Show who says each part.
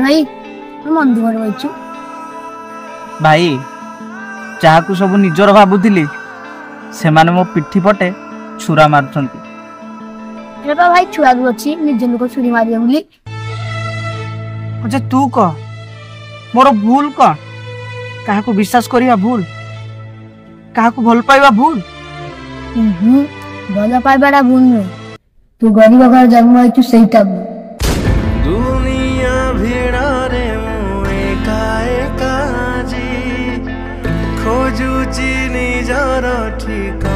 Speaker 1: भाई मन दुख रही
Speaker 2: भाई जहाँ सब निजर भावुली से मो पिठी पटे छुरा मारुंट
Speaker 1: भाई छुआ भी अच्छी निज लोक छुरी मारे बोली
Speaker 2: अच्छा तू कह मोर भूल कौन क्या विश्वास करिया भूल क्या भल पाइबा भूल
Speaker 1: भल पाइबाटा भूल नुहे तू गरीब घर जन्म हो सहीटा
Speaker 3: दुनिया भिड़े एका एका जी खोजुची निजर ठिका